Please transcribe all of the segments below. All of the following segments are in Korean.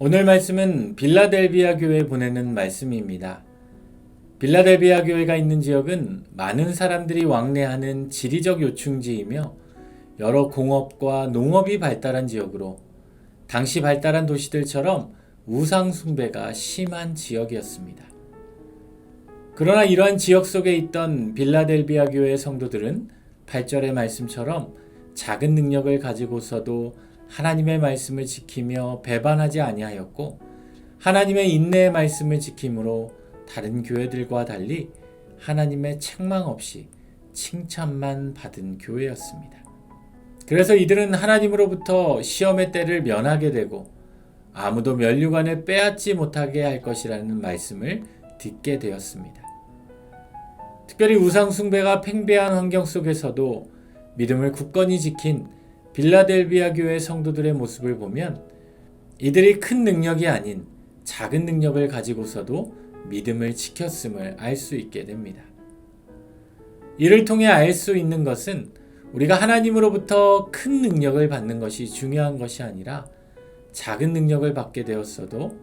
오늘 말씀은 빌라델비아 교회에 보내는 말씀입니다. 빌라델비아 교회가 있는 지역은 많은 사람들이 왕래하는 지리적 요충지이며 여러 공업과 농업이 발달한 지역으로 당시 발달한 도시들처럼 우상 숭배가 심한 지역이었습니다. 그러나 이러한 지역 속에 있던 빌라델비아 교회의 성도들은 8절의 말씀처럼 작은 능력을 가지고서도 하나님의 말씀을 지키며 배반하지 아니하였고 하나님의 인내의 말씀을 지킴으로 다른 교회들과 달리 하나님의 책망 없이 칭찬만 받은 교회였습니다. 그래서 이들은 하나님으로부터 시험의 때를 면하게 되고 아무도 면류관을 빼앗지 못하게 할 것이라는 말씀을 듣게 되었습니다. 특별히 우상 숭배가 팽배한 환경 속에서도 믿음을 굳건히 지킨 빌라델비아 교회 성도들의 모습을 보면 이들이 큰 능력이 아닌 작은 능력을 가지고서도 믿음을 지켰음을 알 수 있게 됩니다. 이를 통해 알 수 있는 것은 우리가 하나님으로부터 큰 능력을 받는 것이 중요한 것이 아니라 작은 능력을 받게 되었어도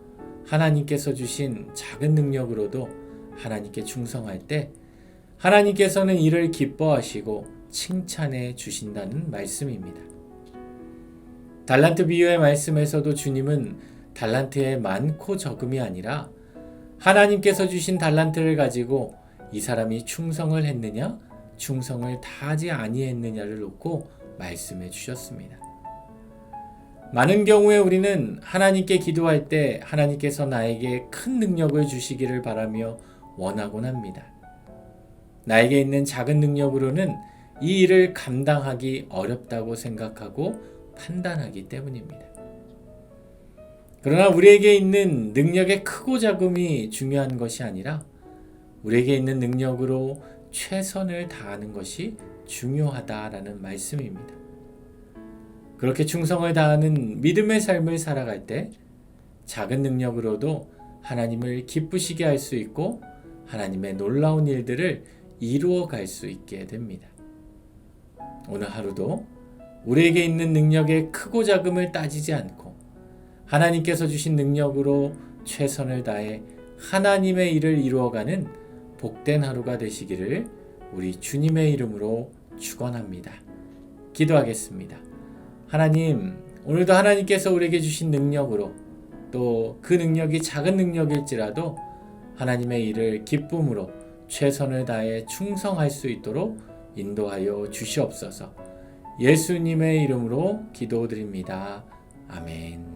하나님께서 주신 작은 능력으로도 하나님께 충성할 때 하나님께서는 이를 기뻐하시고 칭찬해 주신다는 말씀입니다. 달란트 비유의 말씀에서도 주님은 달란트의 많고 적음이 아니라 하나님께서 주신 달란트를 가지고 이 사람이 충성을 했느냐, 충성을 다하지 아니했느냐를 놓고 말씀해 주셨습니다. 많은 경우에 우리는 하나님께 기도할 때 하나님께서 나에게 큰 능력을 주시기를 바라며 원하곤 합니다. 나에게 있는 작은 능력으로는 이 일을 감당하기 어렵다고 생각하고 판단하기 때문입니다. 그러나 우리에게 있는 능력의 크고 작음이 중요한 것이 아니라 우리에게 있는 능력으로 최선을 다하는 것이 중요하다라는 말씀입니다. 그렇게 충성을 다하는 믿음의 삶을 살아갈 때 작은 능력으로도 하나님을 기쁘시게 할 수 있고 하나님의 놀라운 일들을 이루어 갈 수 있게 됩니다. 오늘 하루도 우리에게 있는 능력의 크고 작음을 따지지 않고 하나님께서 주신 능력으로 최선을 다해 하나님의 일을 이루어가는 복된 하루가 되시기를 우리 주님의 이름으로 축원합니다. 기도하겠습니다. 하나님, 오늘도 하나님께서 우리에게 주신 능력으로 또 그 능력이 작은 능력일지라도 하나님의 일을 기쁨으로 최선을 다해 충성할 수 있도록 인도하여 주시옵소서. 예수님의 이름으로 기도드립니다. 아멘.